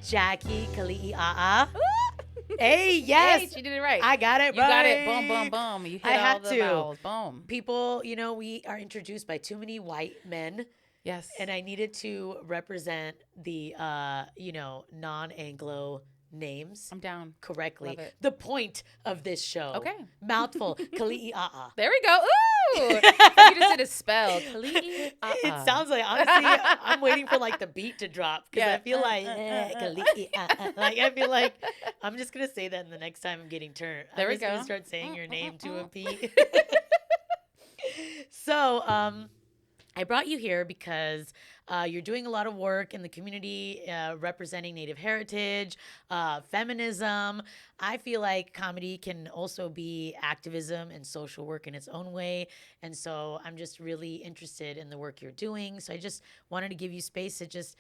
Jackie Keliiaa. Hey, yes. Hey, she did it right. I got it You right. got it. Boom, boom, boom. You hit I all had the to. vowels. Boom. People, we are introduced by too many white men, Yes. and I needed to represent the, non-Anglo names I'm down. correctly. Love it. The point of this show. Okay. Mouthful. Keliiaa. There we go. Ooh. You just did a spell. Keliiaa. It sounds like, honestly, I'm waiting for like the beat to drop because I feel like, Keliiaa. Like, I feel like I'm just going to say that in the next time I'm getting turned. There I'm we just going go. to start saying your name to a beat. So, I brought you here because you're doing a lot of work in the community representing Native heritage, feminism. I feel like comedy can also be activism and social work in its own way. And so I'm just really interested in the work you're doing. So I just wanted to give you space to just,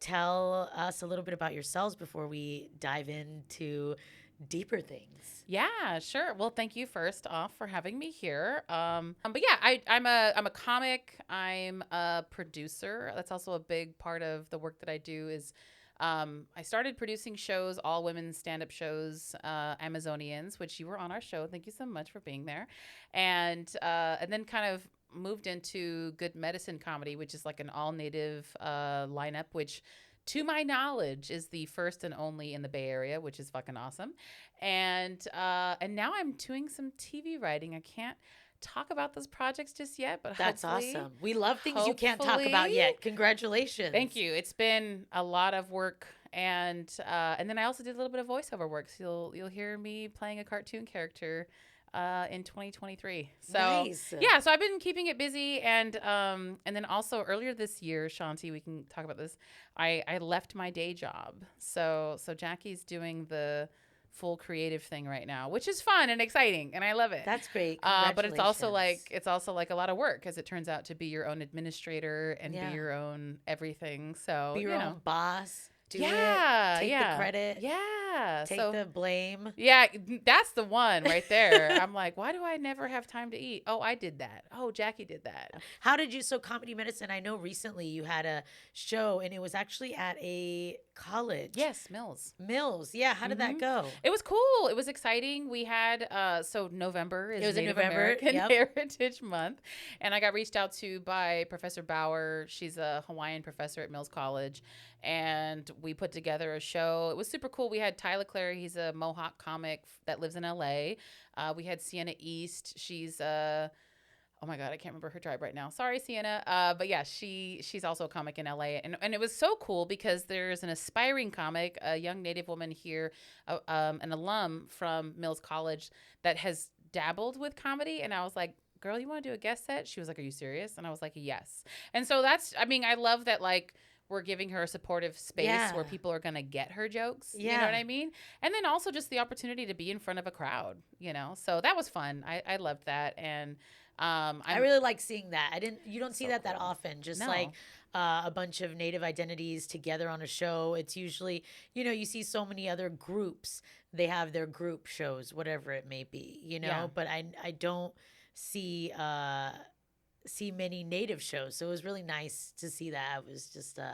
tell us a little bit about yourselves before we dive into deeper things. Yeah, sure. Well, thank you first off for having me here. But yeah, I'm a comic. I'm a producer. That's also a big part of the work that I do. Is I started producing shows, all women stand up shows, Amazonians, which you were on our show. Thank you so much for being there, and then kind of moved into Good Medicine Comedy, which is like an all native lineup, which to my knowledge is the first and only in the Bay Area, which is fucking awesome. And now I'm doing some TV writing. I can't talk about those projects just yet, but That's hopefully, awesome. We love things you can't talk about yet. Congratulations. Thank you. It's been a lot of work, and then I also did a little bit of voiceover work. So you'll hear me playing a cartoon character in 2023. So Nice. yeah, so I've been keeping it busy, and then also earlier this year, Shanti, we can talk about this. I left my day job, so Jackie's doing the full creative thing right now, which is fun and exciting, and I love it. That's great. But it's also like a lot of work, as it turns out, to be your own administrator and Yeah. be your own everything. So Be your own boss. Do it. yeah, Take yeah, the credit. yeah. Take So the blame. yeah, that's the one right there. I'm like, why do I never have time to eat? Oh, I did that. Oh, Jackie did that. How did you, so Comedy Medicine, I know recently you had a show and it was actually at a college. Yes, Mills. Mills. Yeah. How did that go? It was cool. It was exciting. We had so November is It was in Native November, American yep. Heritage Month, and I got reached out to by Professor Bauer. She's a Hawaiian professor at Mills College, and we put together a show. It was super cool. We had Tyler Clary. He's a Mohawk comic that lives in LA. We had Sienna East. She's oh my God, I can't remember her tribe right now. Sorry, Sienna. But yeah, she's also a comic in LA. And it was so cool because there's an aspiring comic, a young Native woman here, an alum from Mills College that has dabbled with comedy. And I was like, girl, you want to do a guest set? She was like, are you serious? And I was like, yes. And so I love that, like, we're giving her a supportive space where people are going to get her jokes. Yeah. You know what I mean? And then also just the opportunity to be in front of a crowd, So that was fun. I loved that. And I really like seeing that. You don't see that cool. often. Just No. like a bunch of Native identities together on a show. It's usually, you see so many other groups. They have their group shows, whatever it may be, Yeah. But I don't see many Native shows. So it was really nice to see that.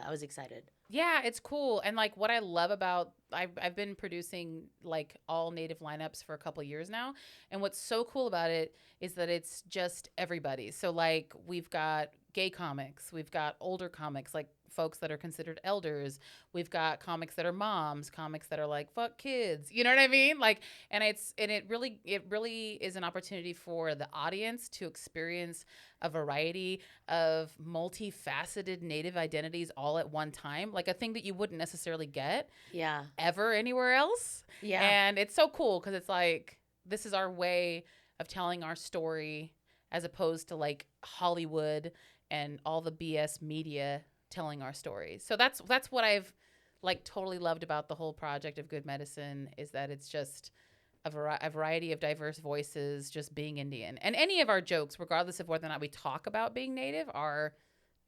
I was excited. Yeah, it's cool. And like what I love about I've been producing like all Native lineups for a couple of years now. And what's so cool about it is that it's just everybody. So like we've got gay comics, we've got older comics, like folks that are considered elders. We've got comics that are moms, comics that are like fuck kids. You know what I mean? Like and it really is an opportunity for the audience to experience a variety of multifaceted Native identities all at one time, like a thing that you wouldn't necessarily get ever anywhere else. Yeah. And it's so cool because it's like, this is our way of telling our story as opposed to like Hollywood and all the BS media telling our stories. So that's what I've like totally loved about the whole project of Good Medicine, is that it's just a variety of diverse voices just being Indian. And any of our jokes, regardless of whether or not we talk about being Native, are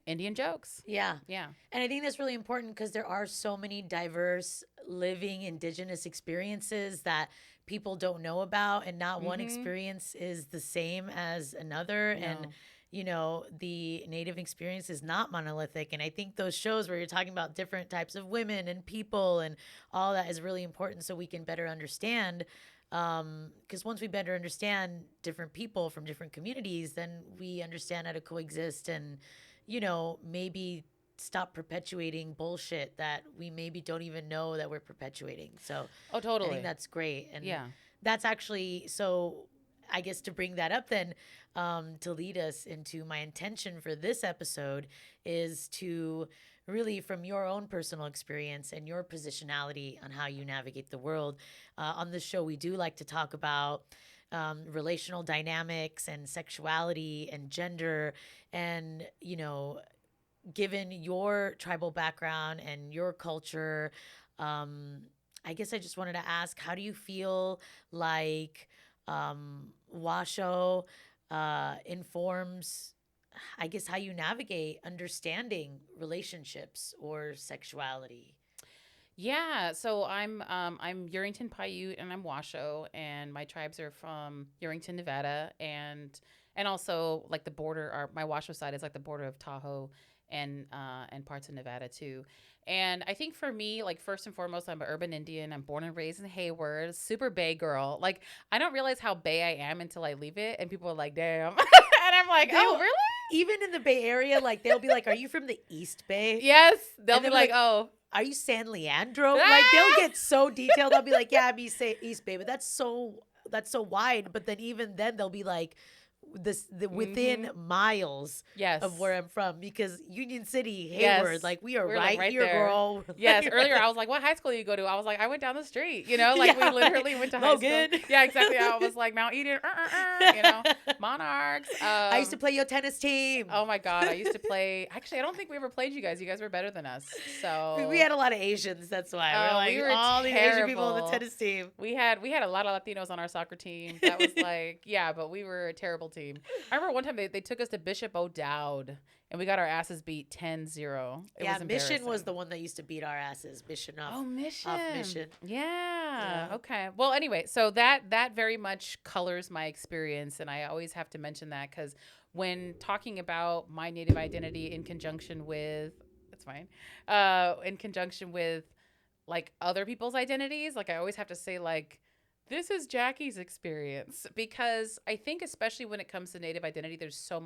Indian jokes. Yeah. Yeah. And I think that's really important because there are so many diverse living Indigenous experiences that people don't know about, and not one experience is the same as another. No. And the Native experience is not monolithic. And I think those shows where you're talking about different types of women and people and all that is really important so we can better understand. Because once we better understand different people from different communities, then we understand how to coexist and, maybe stop perpetuating bullshit that we maybe don't even know that we're perpetuating. So Oh, I think totally. that's great. And Yeah. that's actually so. I guess to bring that up, then to lead us into my intention for this episode is to really, from your own personal experience and your positionality on how you navigate the world. On this show, we do like to talk about relational dynamics and sexuality and gender and, given your tribal background and your culture, um, I guess I just wanted to ask, how do you feel like Washo informs, I guess, how you navigate understanding relationships or sexuality? Yeah, so I'm Urington Paiute and I'm Washoe, and my tribes are from Urington, Nevada, and also like the border. My Washoe side is like the border of Tahoe and parts of Nevada too. And I think for me, like first and foremost, I'm an urban Indian. I'm born and raised in Hayward, super Bay girl. Like I don't realize how Bay I am until I leave it, and people are like, "Damn," and I'm like, "Oh, They'll really?" even in the Bay Area, like they'll be like, "Are you from the East Bay?" Yes, they'll And be they'll be like, like, "Oh." "Are you San Leandro?" Like they'll Ah! get so detailed. I'll be like, "Yeah, I'm East Bay," but that's so wide. But then even then, they'll be like, within Mhm. miles of Yes. where I'm from because Union City, Hayward, Yes. like we are We're like right right here, there. girl. Yes. Earlier I was like, what high school do you go to? I was like, I went down the street, like we Yeah, right. literally went to high school. Logan. Yeah, exactly. I was like Mount Eden, Monarchs. I used to play your tennis team. Oh my God. I used to play. Actually, I don't think we ever played you guys. You guys were better than us. We So, had a lot of Asians. That's why we're we like were all these Asian people on the terrible. tennis team. We had a lot of Latinos on our soccer team. That was like, yeah, but we were a terrible team. I remember one time they took us to Bishop O'Dowd and we got our asses beat 10-0. It Yeah, was Mission was embarrassing. the one that used to beat our asses. Mission Oh, off Mission. Mission. Yeah. Yeah. Okay. Well, anyway, so that very much colors my experience, and I always have to mention that because when talking about my Native identity in conjunction with, that's fine, in conjunction with like other people's identities, like I always have to say like, this is Jackie's experience because I think especially when it comes to Native identity, there's so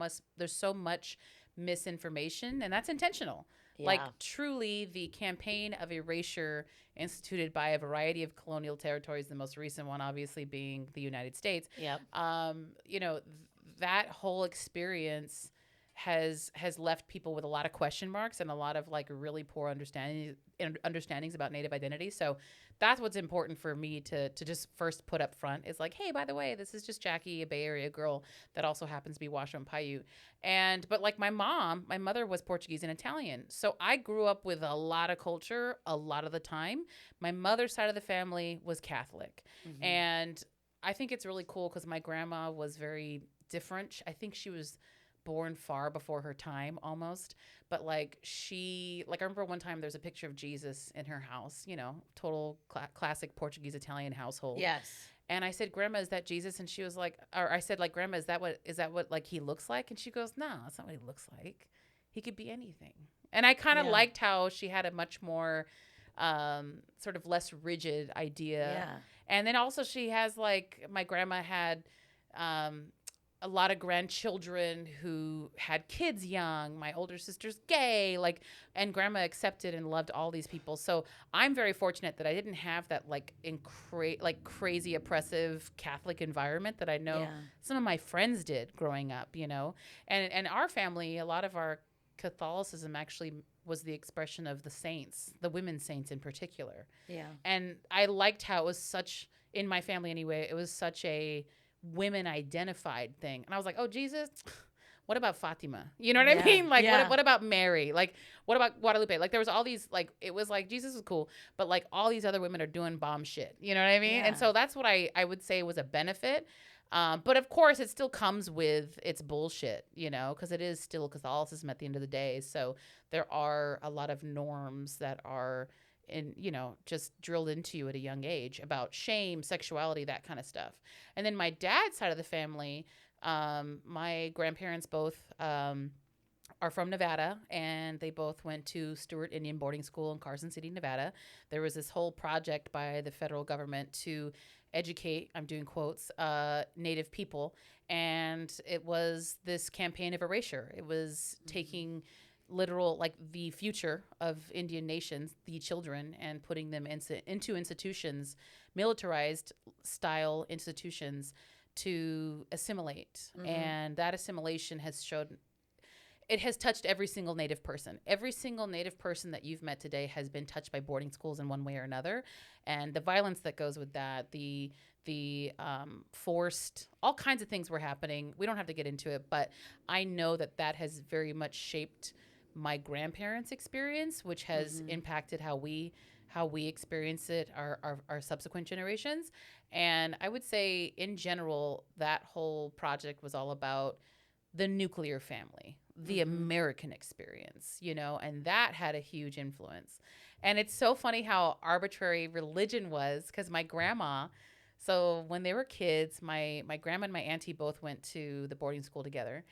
much misinformation, and that's intentional. Like Yeah. truly, the campaign of erasure instituted by a variety of colonial territories, the most recent one obviously being the United States. Yep. That whole experience has left people with a lot of question marks and a lot of like really poor understandings about Native identity. So that's what's important for me to just first put up front is like, hey, by the way, this is just Jackie, a Bay Area girl that also happens to be Washoe and Paiute. But like my mother was Portuguese and Italian. So I grew up with a lot of culture a lot of the time. My mother's side of the family was Catholic. Mm-hmm. And I think it's really cool because my grandma was very different. I think she was born far before her time almost, but like I remember one time there's a picture of Jesus in her house, total classic Portuguese Italian household. Yes. And I said, Grandma, is that Jesus? And she was like, or I said, like, Grandma, is that what like he looks like? And she goes, no, that's not what he looks like. He could be anything. And I kind of Yeah. liked how she had a much more sort of less rigid idea. Yeah. And then also she has like my grandma had um, a lot of grandchildren who had kids young. My older sister's gay, and grandma accepted and loved all these people. So I'm very fortunate that I didn't have that crazy oppressive Catholic environment that I know Yeah. some of my friends did growing up. And our family, a lot of our Catholicism actually was the expression of the saints, the women saints in particular. Yeah. And I liked how it was such, in my family anyway, it was such a women identified thing. And I was like, oh, Jesus, what about Fatima? You know what I Yeah. mean? Like, Yeah. what about Mary? Like, what about Guadalupe? Like, there was all these, like, it was like, Jesus was cool, but like all these other women are doing bomb shit. You know what I mean? Yeah. And so that's what I would say was a benefit. But of course, it still comes with its bullshit, because it is still Catholicism at the end of the day. So there are a lot of norms that are just drilled into you at a young age about shame, sexuality, that kind of stuff. And then my dad's side of the family, My grandparents both are from Nevada, and they both went to Stewart Indian Boarding School in Carson City, Nevada. There was this whole project by the federal government to educate, I'm doing quotes, Native people. And it was this campaign of erasure. It was taking literal, like the future of Indian nations, the children, and putting them into institutions, militarized style institutions to assimilate. And that assimilation has showed it has touched every single Native person. Every single Native person that you've met today has been touched by boarding schools in one way or another, and the violence that goes with that, the forced, all kinds of things were happening. We don't have to get into it, but I know that that has very much shaped my grandparents' experience, which has impacted how we experience it, our subsequent generations. And I would say, in general, that whole project was all about the nuclear family, the American experience, you know, and that had a huge influence. And it's so funny how arbitrary religion was, because my grandma, so when they were kids, my grandma and my auntie both went to the boarding school together.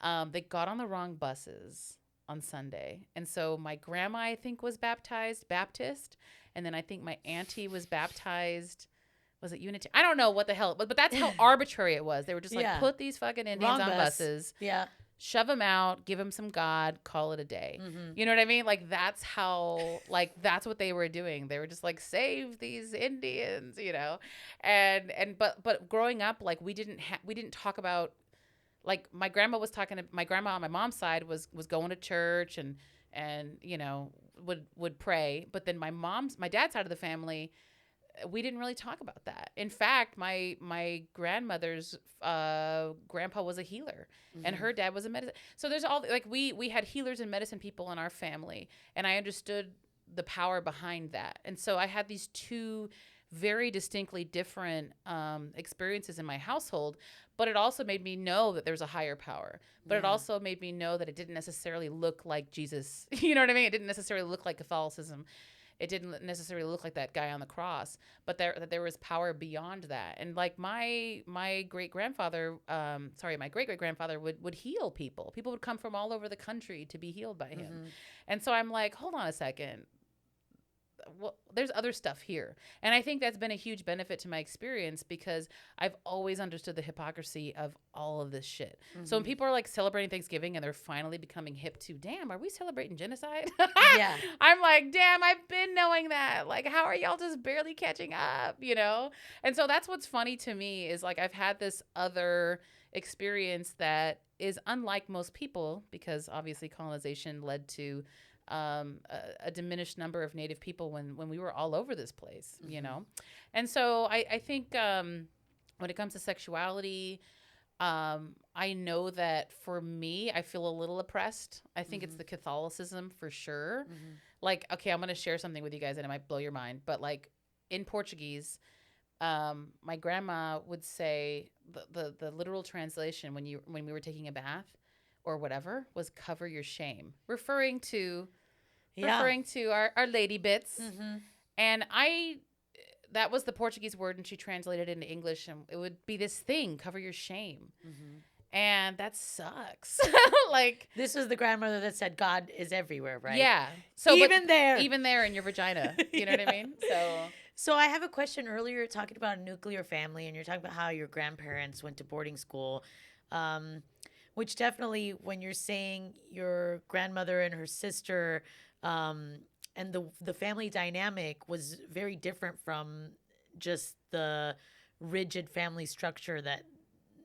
They got on the wrong buses on Sunday. And so my grandma, I think, was baptized Baptist. And then I think my auntie was baptized, was it Unity? I don't know what the hell, but that's how arbitrary it was. They were just like, put these fucking Indians on buses, shove them out, give them some God, call it a day. You know what I mean? Like, that's how, like, that's what they were doing. They were just like, save these Indians, you know? But growing up, like, we didn't talk about, like, my grandma on my mom's side was going to church and, you know, would pray. But then my dad's side of the family, we didn't really talk about that. In fact, my grandmother's grandpa was a healer, and her dad was a medicine. So there's all, like, we had healers and medicine people in our family, and I understood the power behind that. And so I had these two very distinctly different experiences in my household, but it also made me know that there's a higher power. But it also made me know that it didn't necessarily look like Jesus. You know what I mean? It didn't necessarily look like Catholicism. It didn't necessarily look like that guy on the cross, but there was power beyond that. And like my great great grandfather would heal people. People would come from all over the country to be healed by him. And so I'm like, hold on a second. Well, there's other stuff here. And I think that's been a huge benefit to my experience, because I've always understood the hypocrisy of all of this shit. So when people are like celebrating Thanksgiving and they're finally becoming hip to, damn, are we celebrating genocide? I'm like, damn, I've been knowing that. Like, how are y'all just barely catching up, you know? And so that's what's funny to me, is like, I've had this other experience that is unlike most people, because obviously colonization led to a diminished number of Native people when we were all over this place, you know? And so I think when it comes to sexuality, I know that for me, I feel a little oppressed. I think it's the Catholicism for sure. Like, okay, I'm going to share something with you guys and it might blow your mind, but like in Portuguese, my grandma would say the literal translation when we were taking a bath or whatever was cover your shame, referring to our lady bits. And that was the Portuguese word, and she translated it into English, and it would be this thing, cover your shame. And that sucks. Like, this was the grandmother that said God is everywhere, right? Yeah. So even there in your vagina. You know what I mean? So I have a question. Earlier, talking about a nuclear family, and you're talking about how your grandparents went to boarding school. Which definitely, when you're saying your grandmother and her sister, and the family dynamic was very different from just the rigid family structure that,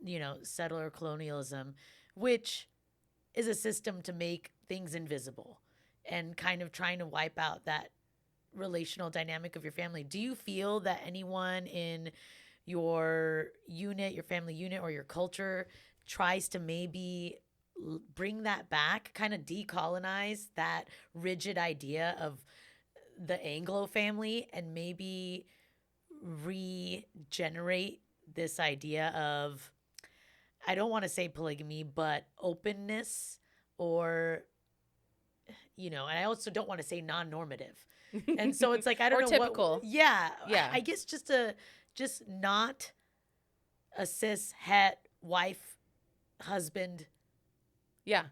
you know, settler colonialism, which is a system to make things invisible and kind of trying to wipe out that relational dynamic of your family. Do you feel that anyone in your unit, your family unit, or your culture tries to maybe bring that back, kind of decolonize that rigid idea of the Anglo family, and maybe regenerate this idea of, I don't want to say polygamy, but openness, or, you know, and I also don't want to say non-normative. And so it's like, I don't know. Typical. Yeah. I guess just not a cis het wife husband Yeah.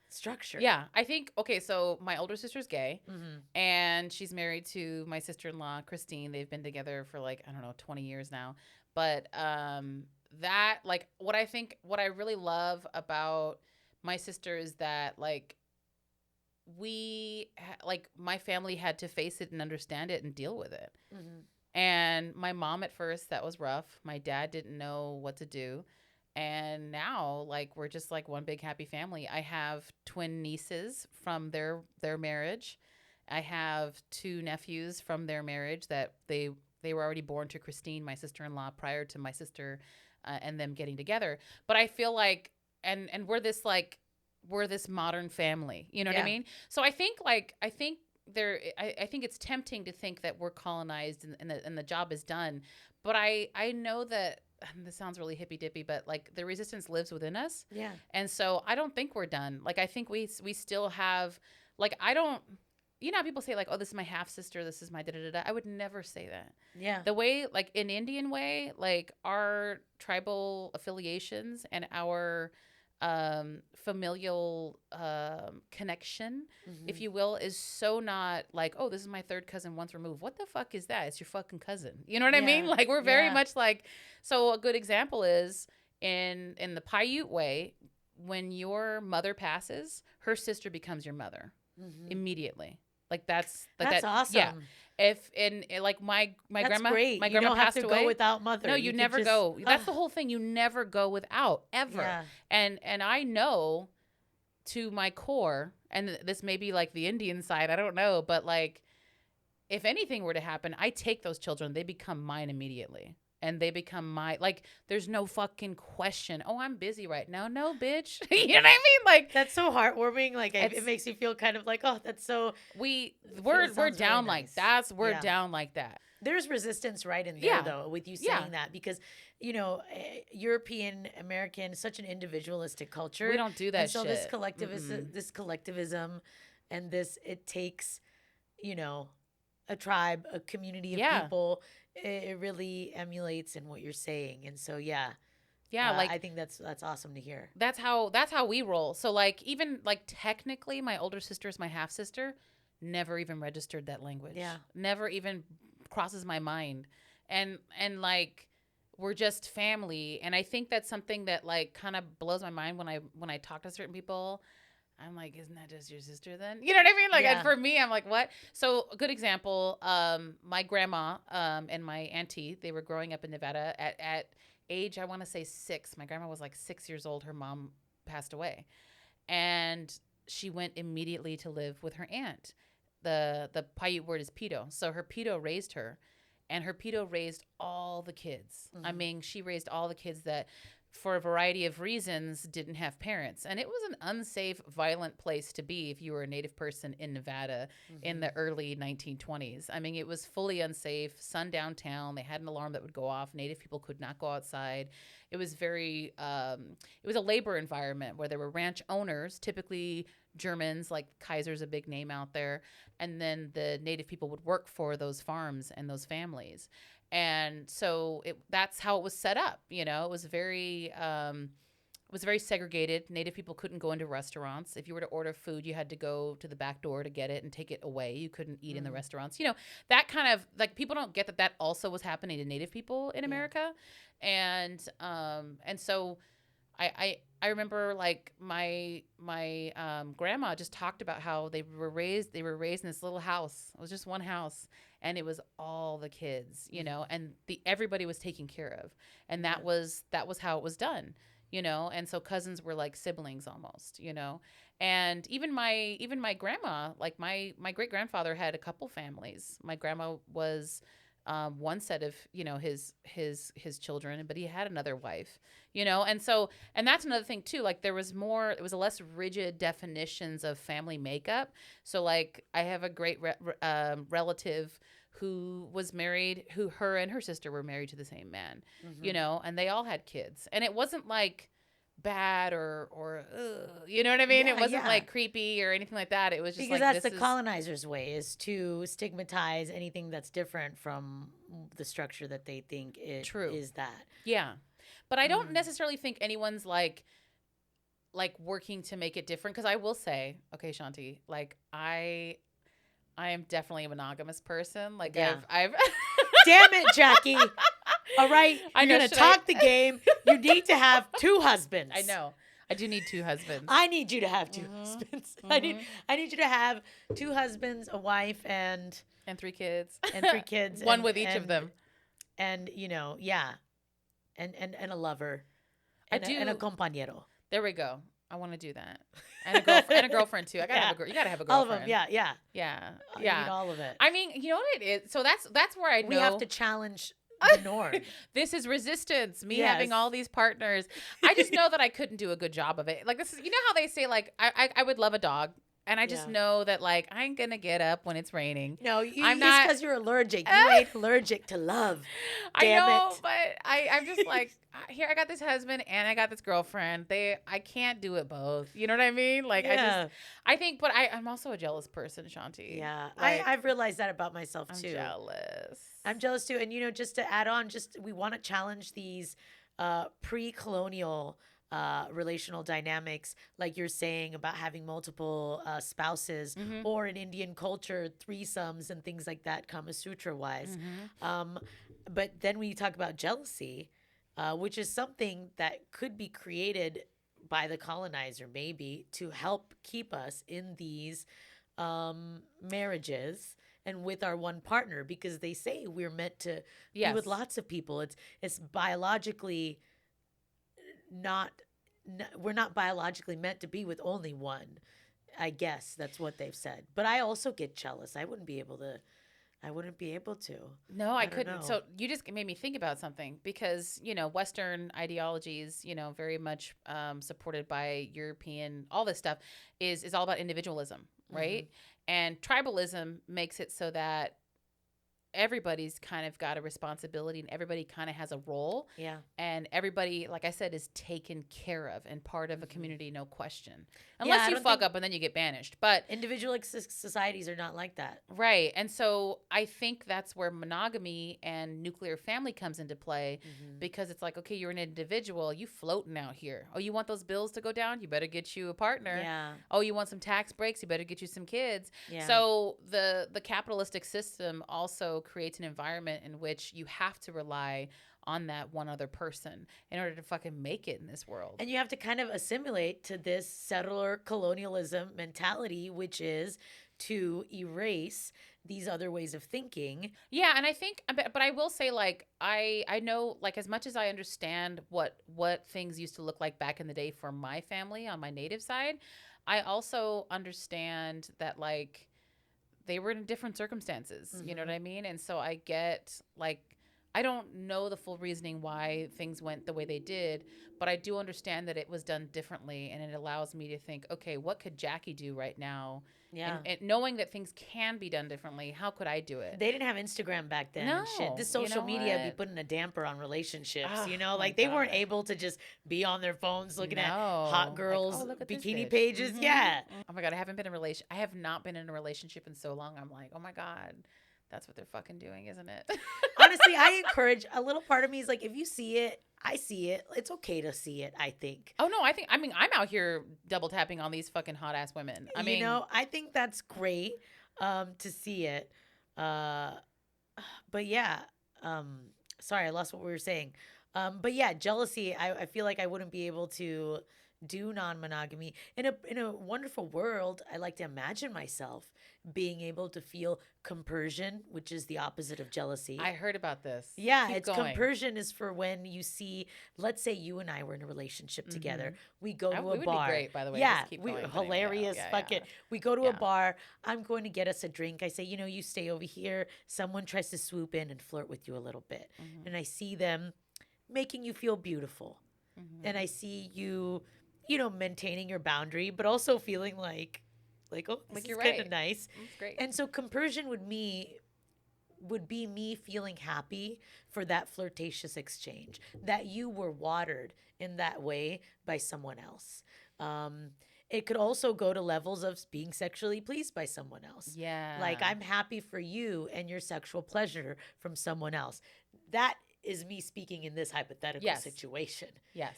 structure. Yeah. I think, okay, so my older sister's gay, Mm-hmm. and she's married to my sister-in-law, Christine. They've been together for like, I don't know, 20 years now. But that, like, what I really love about my sister is that, like, like, my family had to face it and understand it and deal with it. Mm-hmm. And my mom, at first, that was rough. My dad didn't know what to do. And now, like, we're just like one big happy family. I have twin nieces from their marriage. I have two nephews from their marriage that they were already born to Christine, my sister-in-law, prior to my sister and them getting together. But I feel like, and we're this modern family. You know what I Yeah. mean? So I think it's tempting to think that we're colonized and the job is done. But I know that this sounds really hippy dippy, but like the resistance lives within us. Yeah. And so I don't think we're done. Like, I think we still have, like, I don't, you know how people say, like, oh, this is my half sister, this is my da da da. I would never say that. Yeah. The way, like, in Indian way, like, our tribal affiliations and our familial connection, Mm-hmm. if you will, is so not like, oh, this is my third cousin once removed. What the fuck is that? It's your fucking cousin. You know what I mean? Yeah. Like, we're very Yeah. much like, so a good example is in the Paiute way, when your mother passes, her sister becomes your mother Mm-hmm. immediately. Like, that's like That's that. awesome. Yeah. If in like my That's grandma, great. my You grandma don't have passed to away. go without mother. No, you could never just, go. That's the whole thing. You never go without, ever. Yeah. And I know, to my core, and this may be like the Indian side, I don't know, but like, if anything were to happen, I take those children, they become mine immediately. And they become my, like, there's no fucking question. Oh, I'm busy right now. No, bitch. You know what I mean? Like, That's so heartwarming. Like it it's, makes me feel kind of like, oh, that's so. we're sounds down really like nice. that's we're Yeah. down like that. There's resistance right in there, Yeah. though, with you Yeah. saying that because, European American, such an individualistic culture. We don't do that and so shit. this collectivism, and this it takes, you know, a tribe, a community of Yeah. people. It really emulates in what you're saying, and so Yeah, I think that's awesome to hear. that's how we roll. So, like, even like technically my older sister is my half sister, never even registered that language. Yeah. Never even crosses my mind. And like, we're just family. And I think that's something that, like, kind of blows my mind when I talk to certain people. I'm like, isn't that just your sister then? You know what I mean? Like, Yeah. for me, I'm like, what? So, a good example, my grandma and my auntie, they were growing up in Nevada at age, I want to say 6. My grandma was like 6 years old. Her mom passed away. And she went immediately to live with her aunt. The Paiute word is Pito. So her Pito raised her, and her Pito raised all the kids. I mean, she raised all the kids that, for a variety of reasons, didn't have parents. And it was an unsafe, violent place to be if you were a Native person in Nevada in the early 1920s. I mean, it was fully unsafe, sundown town. They had an alarm that would go off. Native people could not go outside. It was very, it was a labor environment where there were ranch owners, typically Germans, like Kaiser's a big name out there. And then the Native people would work for those farms and those families. And so that's how it was set up. You know, it was very segregated. Native people couldn't go into restaurants. If you were to order food, you had to go to the back door to get it and take it away. You couldn't eat in the restaurants. You know, that kind of, like, people don't get that also was happening to Native people in America. And so I remember, like, my grandma just talked about how they were raised in this little house. It was just one house, and it was all the kids, you know, and everybody was taken care of, and that was how it was done, you know. And so cousins were like siblings almost, you know. And even my grandma, like my great grandfather had a couple families. My grandma was one set of, you know, his children, but he had another wife, you know. And so, and that's another thing too, like, it was a less rigid definitions of family makeup. So, like, I have a great relative who was married, who her and her sister were married to the same man, you know, and they all had kids. And it wasn't like bad or you know what I mean? Yeah, it wasn't yeah. like creepy or anything like that. It was just Because like, that's the colonizer's way, is to stigmatize anything that's different from the structure that they think it True. is that. Yeah. But I don't necessarily think anyone's like like working to make it different. Because I will say, okay, Shanti, like I am definitely a monogamous person. Like Yeah. I've Damn it, Jackie. All right. I You're know, going to should I- talk the game. You need to have 2 husbands. I know. I do need 2 husbands. I need you to have 2 Mhm, husbands. mhm. I need you to have 2 husbands, a wife, and And 3 kids. 3 kids. One with each of them. And, you know, yeah. And a lover. I And a do. compañero. There we go. I want to do that. And a girlfriend, and a girlfriend too. I gotta Yeah. have a girl. You gotta have a All girlfriend. of them. Yeah, yeah. Yeah. You need Yeah. all of it. I mean, you know what it is? So that's where I know We have to challenge the norm. this is resistance. Me Yes. having all these partners. I just know that I couldn't do a good job of it. Like this is, you know how they say like I would love a dog, and I just Yeah. know that like I ain't gonna get up when it's raining. No, I'm it's not- because you're allergic. You ain't allergic to love. Damn I know, it. but I'm just like here. I got this husband and I got this girlfriend. I can't do it both. You know what I mean? Like Yeah. I think, but I'm also a jealous person, Shanti. Yeah, Like, I've realized that about myself I'm too. jealous. I'm jealous too. And, you know, just to add on, we want to challenge these pre-colonial relational dynamics, like you're saying about having multiple spouses, Mhm. or in Indian culture, threesomes and things like that, Kama Sutra wise. Mhm. But then when you talk about jealousy, which is something that could be created by the colonizer, maybe to help keep us in these marriages and with our one partner, because they say we're meant to be with Yes. lots of people. It's biologically not, we're not biologically meant to be with only one. I guess that's what they've said. But I also get jealous. I wouldn't be able to. No, I don't couldn't. know. So you just made me think about something because, you know, Western ideologies, you know, very much supported by European, all this stuff is all about individualism, right? And tribalism makes it so that everybody's kind of got a responsibility and everybody kind of has a role. Yeah. And everybody, like I said, is taken care of and part of a community, no question. I Unless you don't fuck think- up and then you get banished. But Individual societies are not like that. right. And so I think that's where monogamy and nuclear family comes into play because it's like, okay, you're an individual, you floating out here. Oh, you want those bills to go down? You better get you a partner. Yeah. Oh, you want some tax breaks? You better get you some kids. Yeah. So the capitalistic system also creates an environment in which you have to rely on that one other person in order to fucking make it in this world. And you have to kind of assimilate to this settler colonialism mentality, which is to erase these other ways of thinking. Yeah, and I think, but I will say, like, I know, like, as much as I understand what things used to look like back in the day for my family on my native side, I also understand that, like, they were in different circumstances. You know what I mean? And so I get, like, I don't know the full reasoning why things went the way they did, but I do understand that it was done differently, and it allows me to think, okay, what could Jackie do right now? Yeah. And knowing that things can be done differently, how could I do it? They didn't have Instagram back then and shit. This No, you social know media be what? putting a damper on relationships, Oh, you know? my Like, they weren't God. able to just be on their phones looking at No. hot Like, girls' oh, look at this bikini bitch. pages. Mhm. Yeah. Oh my God, I haven't been in a relation. I have not been in a relationship in so long. I'm like, oh my God, that's what they're fucking doing, isn't it? Honestly, I encourage, a little part of me is like, if you see it, I see it. It's okay to see it, I think. Oh no, I mean, I'm out here double tapping on these fucking hot ass women. I mean, you know, I think that's great to see it. But yeah, sorry, I lost what we were saying. But yeah, jealousy, I feel like I wouldn't be able to do non-monogamy. In a wonderful world, I like to imagine myself being able to feel compersion, which is the opposite of jealousy. I heard about this. Yeah, Keep it's going. compersion is for when you see, let's say you and I were in a relationship together. We go to We a would be bar. great, by the way. Yeah, Just keep we going. But anyway, hilarious. yeah, Fuck yeah. it. We go to a Yeah. bar. I'm going to get us a drink. I say, you know, you stay over here. Someone tries to swoop in and flirt with you a little bit, and I see them making you feel beautiful, and I see you, you know, maintaining your boundary, but also feeling like, oh, this Like is you're kind of right. nice. That's great. And so compersion would be me feeling happy for that flirtatious exchange, that you were watered in that way by someone else. It could also go to levels of being sexually pleased by someone else. Yeah. Like, I'm happy for you and your sexual pleasure from someone else. That is me speaking in this hypothetical Yes. situation. Yes.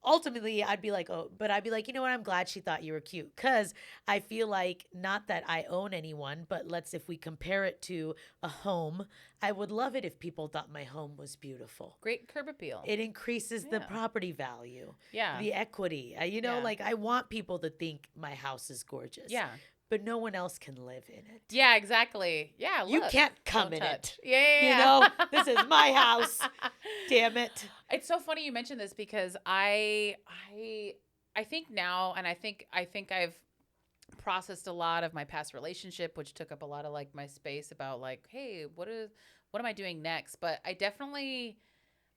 ultimately I'd be like, oh, but I'd be like, you know what? I'm glad she thought you were cute. Cause I feel like not that I own anyone, but if we compare it to a home, I would love it if people thought my home was beautiful. Great curb appeal. It increases the Yeah. property value, Yeah. the equity. Yeah. Like I want people to think my house is gorgeous. Yeah. But no one else can live in it. Yeah, exactly. Yeah, You look. can't come Don't in touch. it. Yeah. This is my house. Damn it. It's so funny you mentioned this because I think now, and I think I've processed a lot of my past relationship, which took up a lot of like my space about like, hey, what am I doing next? But I definitely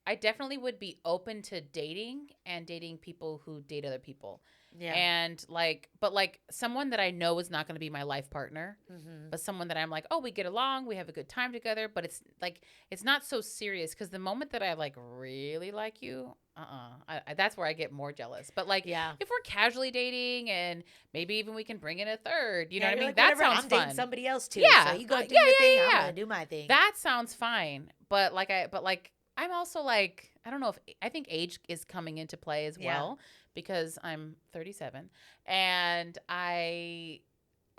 would be open to dating and dating people who date other people. Yeah. And like, but like someone that I know is not going to be my life partner, Mm-hmm. but someone that I'm like, oh, we get along, we have a good time together, but it's like, it's not so serious. Because the moment that I like really like you, that's where I get more jealous. But like, Yeah. if we're casually dating and maybe even we can bring in a third, you know what I mean? Like, that whatever, sounds I'm fun. dating somebody else too. Yeah. So you go do yeah, your thing. yeah, I'm yeah. gonna do my thing. That sounds fine. But like, I'm also like, I don't know if I think age is coming into play as well because I'm 37 and I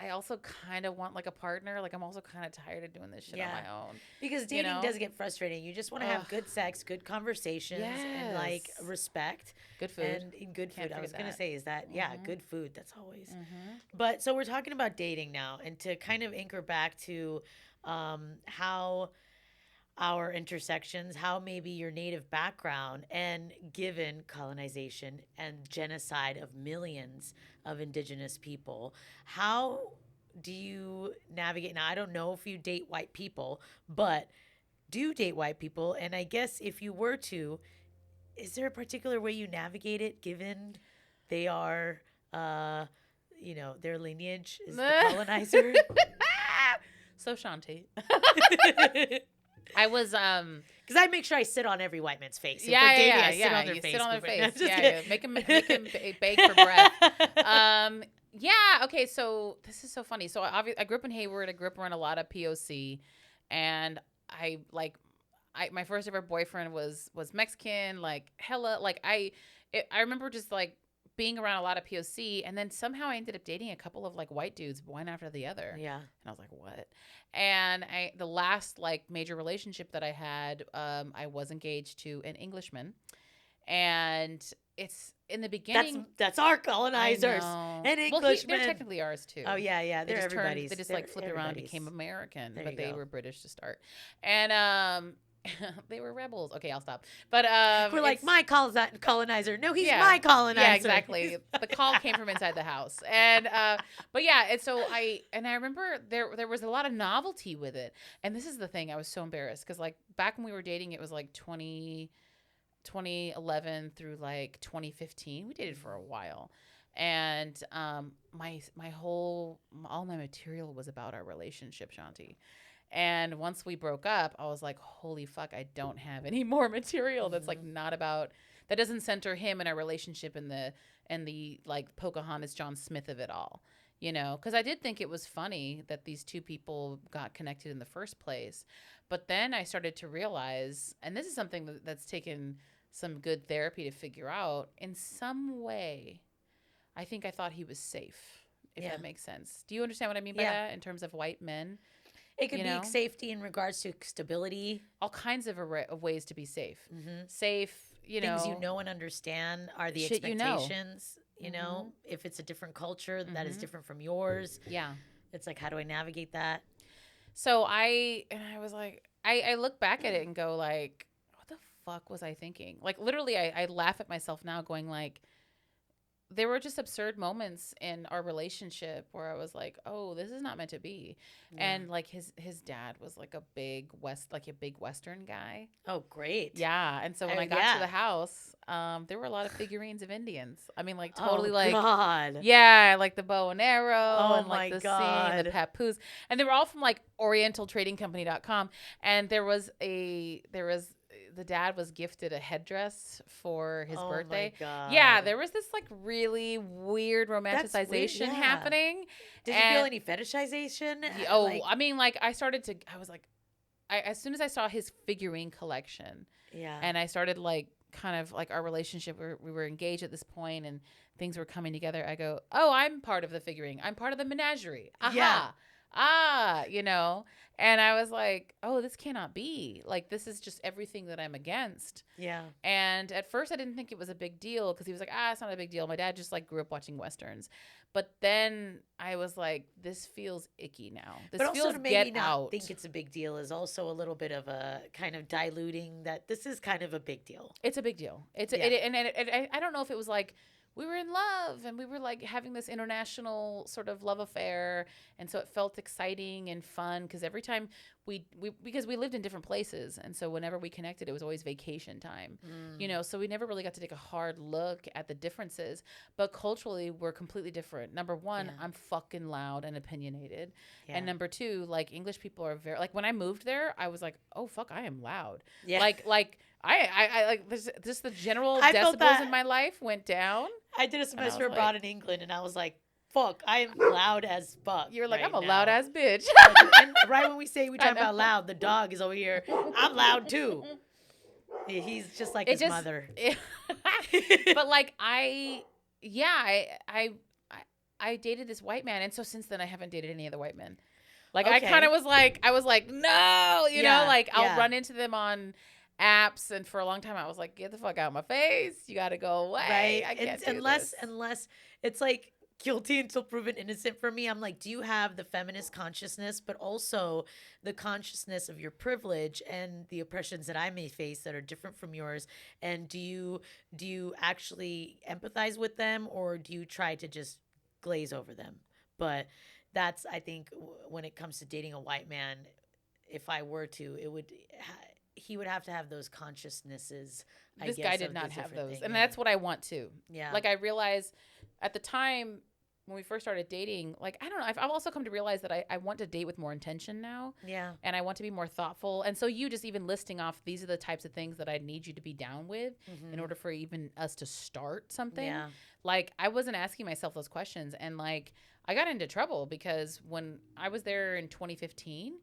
also kind of want like a partner. Like I'm also kind of tired of doing this shit on my own. Because dating does get frustrating. You just want to have good sex, good conversations, and like respect. Good food. And good food. I was going to that. say, is that, good food. That's always. Mm-hmm. But so we're talking about dating now. And to kind of anchor back to how our intersections, how maybe your native background, and given colonization and genocide of millions of indigenous people, how do you navigate? Now, I don't know if you date white people, but do date white people. And I guess if you were to, is there a particular way you navigate it given they are, their lineage is the colonizer? So Shanti. I was because I make sure I sit on every white man's face. If yeah, we're dating, yeah, I sit on their face. Sit on their face. No, Yeah, make them beg for breath. Yeah. Okay. So this is so funny. So I grew up in Hayward. I grew up around a lot of POC, and I my first ever boyfriend was Mexican. Like hella. Like I remember just like being around a lot of POC, and then somehow I ended up dating a couple of like white dudes, one after the other. Yeah. And I was like, what? And the last like major relationship that I had, I was engaged to an Englishman, and it's in the beginning. That's our colonizers. An Englishman. Well, they're technically ours too. Oh yeah. They're everybody's. They just like flipped around and became American, but they go. were British to start, and they were rebels. Okay, I'll stop. But we're like, my colonizer. No, he's my colonizer. Yeah, exactly. The call came from inside the house, and but yeah, and so I remember there was a lot of novelty with it, and this is the thing, I was so embarrassed because like back when we were dating, it was like 2011 through like 2015. We dated for a while. And all my material was about our relationship, Shanti. And once we broke up, I was like, holy fuck, I don't have any more material that's like not about, that doesn't center him and our relationship and the like Pocahontas John Smith of it all, you know? Because I did think it was funny that these two people got connected in the first place. But then I started to realize, and this is something that's taken some good therapy to figure out, in some way, I think I thought he was safe, if that makes sense. Do you understand what I mean by that in terms of white men? It could be safety in regards to stability. All kinds of ways to be safe. Safe, Things you know and understand are the expectations. You know, if it's a different culture that is different from yours. Yeah. It's like, how do I navigate that? So I was like, I look back at it and go like, what the fuck was I thinking? Like literally I laugh at myself now going like, there were just absurd moments in our relationship where I was like, oh, this is not meant to be. Yeah. And like his dad was like a big Western guy. Oh, great. Yeah. And so when I got to the house, there were a lot of figurines of Indians. I mean, like totally God. Yeah, like the bow and arrow and like the God. scene, the papoose. And they were all from like orientaltradingcompany.com. And there was the dad was gifted a headdress for his birthday. My God. Yeah, there was this like really weird romanticization happening. Did you feel any fetishization? I mean, like I was like, as soon as I saw his figurine collection, and I started like kind of like our relationship, we were engaged at this point and things were coming together, I go, oh, I'm part of the figuring. I'm part of the menagerie. Yeah. Aha. Ah, you know? And I was like, oh, this cannot be. Like, this is just everything that I'm against. Yeah. And at first I didn't think it was a big deal because he was like, it's not a big deal. My dad just like grew up watching Westerns. But then I was like, this feels icky now. This But also feels to get maybe not out. think it's a big deal is also a little bit of a kind of diluting that this is kind of a big deal. It's a big deal. I don't know if it was like we were in love and we were like having this international sort of love affair, and so it felt exciting and fun because every time because we lived in different places, and so whenever we connected, it was always vacation time, you know. So we never really got to take a hard look at the differences, but culturally we're completely different. Number one, I'm fucking loud and opinionated, and number two, like English people are very like when I moved there, I was like, oh fuck, I am loud, like. I like this. Just the general decibels in my life went down. I did a semester abroad in England, and I was like, "Fuck, I am loud as fuck." You're like, right I'm a now. loud ass bitch. And right when we talk about loud, the dog is over here. I'm loud too. He's just like his mother. But like I dated this white man, and so since then I haven't dated any other white men. Like I kind of was like, no, you know, like I'll run into them on apps, and for a long time I was like, get the fuck out of my face, you got to go away, right? I can't do unless this. unless it's like guilty until proven innocent for me. I'm like, do you have the feminist consciousness but also the consciousness of your privilege and the oppressions that I may face that are different from yours, and do you actually empathize with them, or do you try to just glaze over them? But that's, I think, when it comes to dating a white man, if I were to, he would have to have those consciousnesses. This guy did not have those. And that's what I want to. Yeah. Like I realized at the time when we first started dating, like, I don't know, I've also come to realize that I want to date with more intention now. Yeah. And I want to be more thoughtful. And so you just even listing off, these are the types of things that I need you to be down with in order for even us to start something. Yeah. Like I wasn't asking myself those questions. And like I got into trouble because when I was there in 2015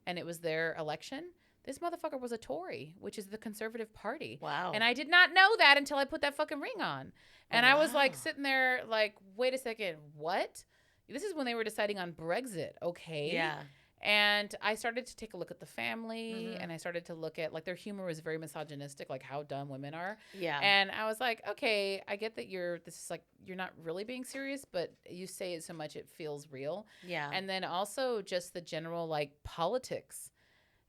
and it was their election, this motherfucker was a Tory, which is the Conservative Party. Wow. And I did not know that until I put that fucking ring on. And I was like sitting there like, wait a second, what? This is when they were deciding on Brexit, okay? Yeah. And I started to take a look at the family, and I started to look at, like, their humor was very misogynistic, like how dumb women are. Yeah. And I was like, okay, I get that you're not really being serious, but you say it so much it feels real. Yeah. And then also just the general, like, politics.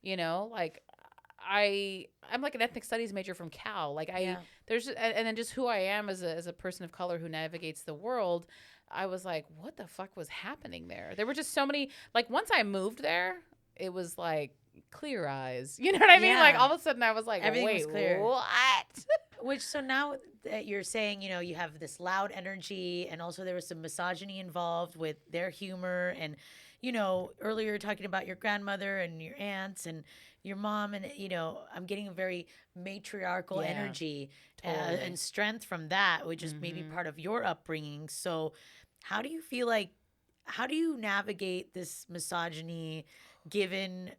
You know, like I'm like an ethnic studies major from Cal. Like there's, and then just who I am as a person of color who navigates the world. I was like, what the fuck was happening there? There were just so many, like once I moved there, it was like clear eyes. You know what I mean? Like all of a sudden I was like, everything wait, was clear. What? Which, so now that you're saying, you have this loud energy, and also there was some misogyny involved with their humor, and earlier talking about your grandmother and your aunts and your mom, and I'm getting a very matriarchal energy and strength from that, which is maybe part of your upbringing. So how do you navigate this misogyny given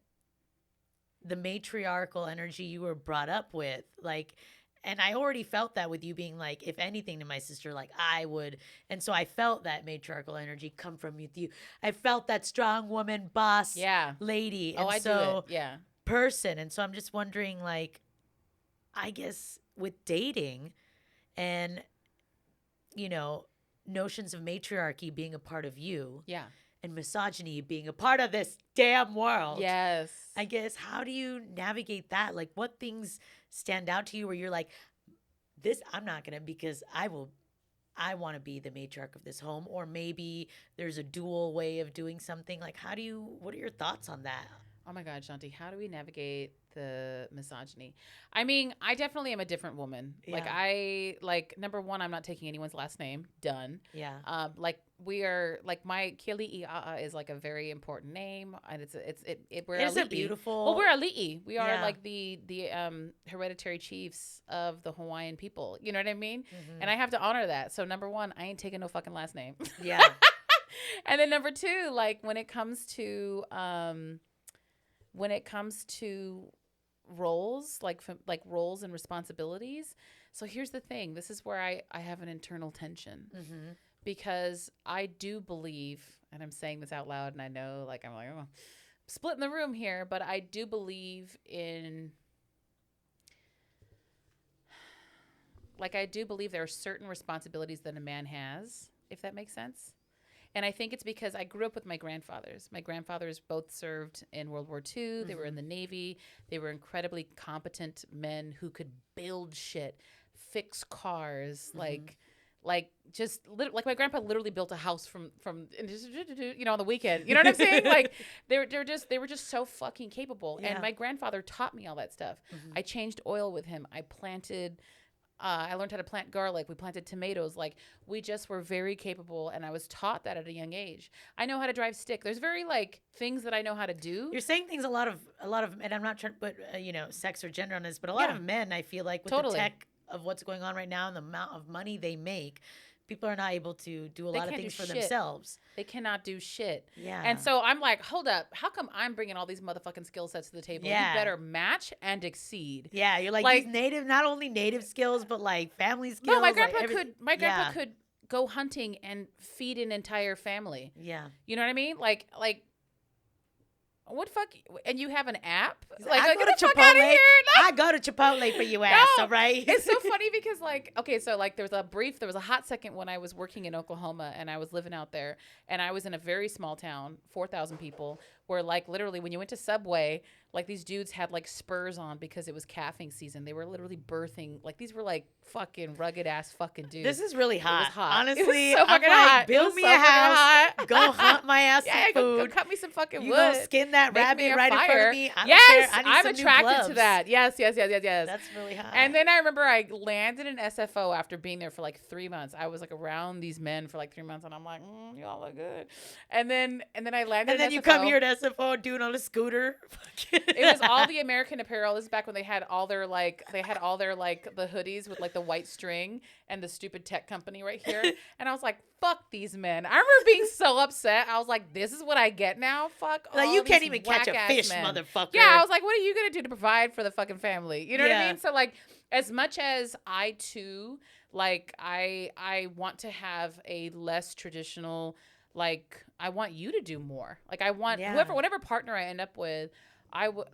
the matriarchal energy you were brought up with? Like, and I already felt that with you being like, if anything to my sister, like I would. And so I felt that matriarchal energy come from you. I felt that strong woman, boss, lady. And I do it. Yeah. Person. And so I'm just wondering, like, I guess with dating and, notions of matriarchy being a part of you. Yeah. And misogyny being a part of this damn world. Yes. I guess, how do you navigate that? Like, what things stand out to you where you're like, this, I'm not going to, because I want to be the matriarch of this home, or maybe there's a dual way of doing something. Like, what are your thoughts on that? Oh my God, Shanti, how do we navigate the misogyny? I mean, I definitely am a different woman. Yeah. Like, number one, I'm not taking anyone's last name. Done. Yeah. We are, like, my Keliiaa is like a very important name, and we're a beautiful. Well, we're Ali'i. We are like the hereditary chiefs of the Hawaiian people. You know what I mean? Mm-hmm. And I have to honor that. So number one, I ain't taking no fucking last name. Yeah. And then number two, like when it comes to roles, like roles and responsibilities. So here's the thing. This is where I have an internal tension because I do believe, and I'm saying this out loud, and I know like I'm like, oh, splitting the room here, but I do believe in, like, I do believe there are certain responsibilities that a man has, if that makes sense. And I think it's because I grew up with my grandfathers. My grandfathers both served in World War II. They were in the Navy. They were incredibly competent men who could build shit, fix cars, like just like my grandpa literally built a house from you know, on the weekend. You know what I'm saying? Like they were just so fucking capable. Yeah. And my grandfather taught me all that stuff. I changed oil with him. I learned how to plant garlic. We planted tomatoes. Like, we just were very capable, and I was taught that at a young age. I know how to drive stick. There's very, like, things that I know how to do. You're saying things a lot of, and I'm not trying to put, sex or gender on this, but a lot of men, I feel like, with the tech of what's going on right now and the amount of money they make, people are not able to do a lot of things for themselves. They cannot do shit. Yeah. And so I'm like, hold up. How come I'm bringing all these motherfucking skill sets to the table? Yeah. You better match and exceed. Yeah. You're like these native, not only native skills, but like family skills. No, my grandpa could go hunting and feed an entire family. Yeah. You know what I mean? Like, what fuck? And you have an app? Like, I go to Chipotle. I go to Chipotle for you ass, all right? It's so funny because, like, okay, so, like, there was a hot second when I was working in Oklahoma and I was living out there, and I was in a very small town, 4,000 people, where, like, literally when you went to Subway, like, these dudes had, like, spurs on because it was calving season. They were literally birthing. Like, these were, like, fucking rugged-ass fucking dudes. This is really hot. It was hot. Honestly, it was so fucking hot. Build me a house. Go hunt my ass some food. Go cut me some fucking wood. You go skin that rabbit right in front of me. I yes, don't care. I need I'm some new attracted gloves. to that. Yes. That's really hot. And then I remember I landed in SFO after being there for like 3 months. I was like around these men for like 3 months, and I'm like, you all look good. And then I landed. And then in you SFO. come here to SFO, dude on a scooter. It was all the American Apparel. This is back when they had all their the hoodies with like the white string and the stupid tech company right here. And I was like, fuck these men. I remember being so upset. I was like, this is what I get now? Fuck all Like, you can't even whack catch a ass fish, men. motherfucker. Yeah, I was like, what are you going to do to provide for the fucking family? You know what I mean? So, like, as much as I, too, like, I want to have a less traditional, like, I want you to do more. Like, I want whatever partner I end up with,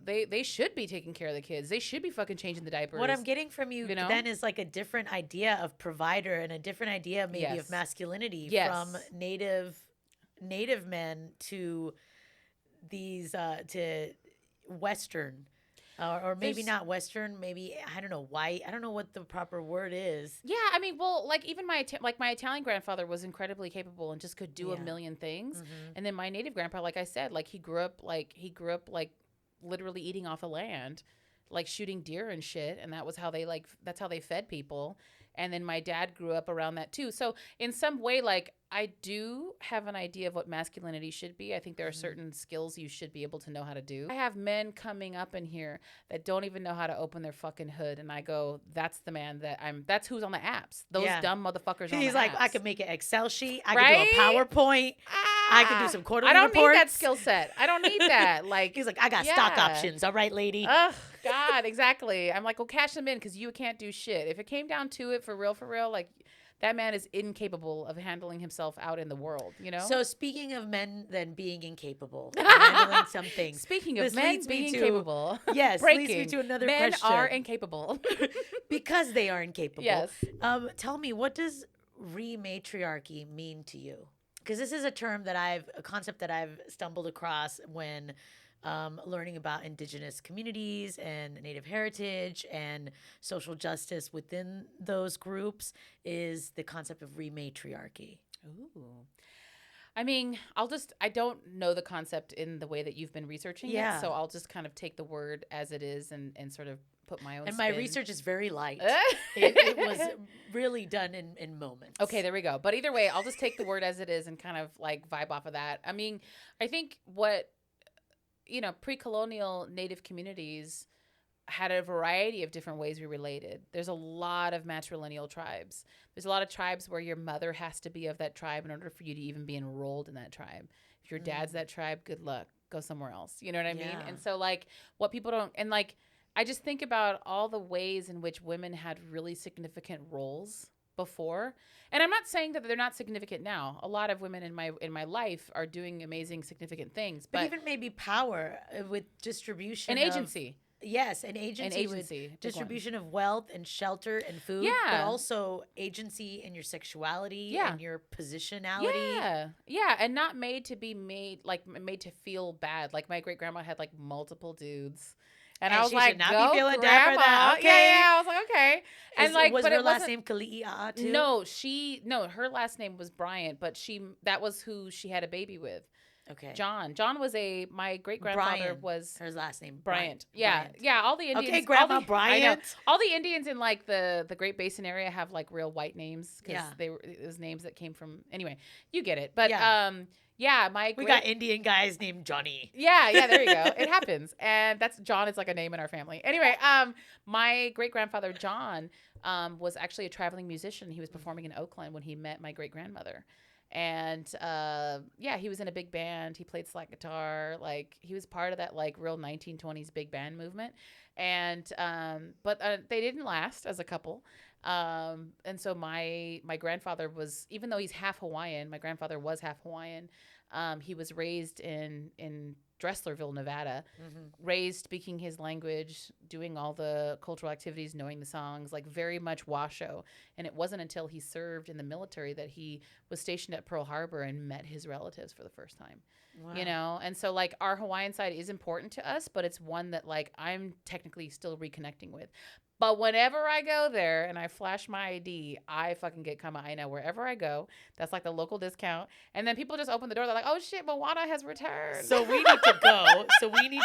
they should be taking care of the kids. They should be fucking changing the diapers. What I'm getting from you then is like a different idea of provider and a different idea maybe of masculinity from native men to these to Western. Or maybe not Western, maybe, I don't know, white. I don't know what the proper word is. Yeah, I mean, well, like, even my Italian grandfather was incredibly capable and just could do a million things. And then my native grandpa, like I said, like, he grew up literally eating off the land, like shooting deer and shit. And that was how that's how they fed people. And then my dad grew up around that too. So in some way, like, I do have an idea of what masculinity should be. I think there are certain skills you should be able to know how to do. I have men coming up in here that don't even know how to open their fucking hood. And I go, that's the man that's who's on the apps. Those dumb motherfuckers on the apps. He's like, I could make an Excel sheet. I could do a PowerPoint. I could do some quarterly reports. I don't need that skill set. I don't need that. Like, he's like, I got stock options. All right, lady. Ugh, God, exactly. I'm like, well, cash them in because you can't do shit. If it came down to it, for real, like, that man is incapable of handling himself out in the world, you know? So speaking of men then being incapable, handling some things. Speaking of men being incapable. Yes, leads me to another men question. Men are incapable. Because they are incapable. Yes. Tell me, what does rematriarchy mean to you? Because this is a concept that I've stumbled across when learning about indigenous communities and Native heritage and social justice within those groups is the concept of rematriarchy. Ooh. I mean, I don't know the concept in the way that you've been researching it, so I'll just kind of take the word as it is and sort of put my own spin. My research is very light. It was really done in moments. Okay, there we go. But either way, I'll just take the word as it is and kind of like vibe off of that. I mean, I think pre-colonial Native communities had a variety of different ways we related. There's a lot of matrilineal tribes. There's a lot of tribes where your mother has to be of that tribe in order for you to even be enrolled in that tribe. If your dad's that tribe, good luck. Go somewhere else. You know what I mean? And so, like, what people don't, and like, I just think about all the ways in which women had really significant roles before. And I'm not saying that they're not significant now. A lot of women in my life are doing amazing, significant things, But but even maybe power with an distribution of agency, yes, an with agency, big one. distribution of wealth and shelter and food, but Yeah, also agency in your sexuality yeah. and your positionality. Yeah. Yeah. And not made to be made, like, made to feel bad. Like, my great grandma had, like, multiple dudes. And I And was she should like, not be go, feeling down for that. grandma. Yeah. Okay. Yeah. I was like, okay. And, like, Was but her it last wasn't. name Keliiaa too? No, no, her last name was Bryant, but that was who she had a baby with. Okay. John was my great grandfather Brian. was Her last name Bryant. Yeah, Bryant. yeah. All the Indians. Okay, Grandma I know. Bryant. All the Indians in like the Great Basin area have like real white names because Yeah. it was names that came from. Anyway, you get it. But Yeah. yeah. My We great. got Indian guys named Johnny. Yeah, yeah. There you go. It happens, and that's John. Is like a name in our family. Anyway, my great grandfather John was actually a traveling musician. He was performing in Oakland when he met my great grandmother. And yeah, he was in a big band. He played slide guitar. Like he was part of that like real 1920s big band movement. And but they didn't last as a couple. And so my grandfather was, even though he's half Hawaiian, my grandfather was half Hawaiian. He was raised in Dresslerville, Nevada, raised speaking his language, doing all the cultural activities, knowing the songs, like very much Washoe. And it wasn't until he served in the military that he was stationed at Pearl Harbor and met his relatives for the first time. Wow. You know, and so like our Hawaiian side is important to us, but it's one that like I'm technically still reconnecting with. But whenever I go there and I flash my ID, I fucking get Kama'aina wherever I go. That's like the local discount. And then people just open the door. They're like, oh shit, Moana has returned. So we need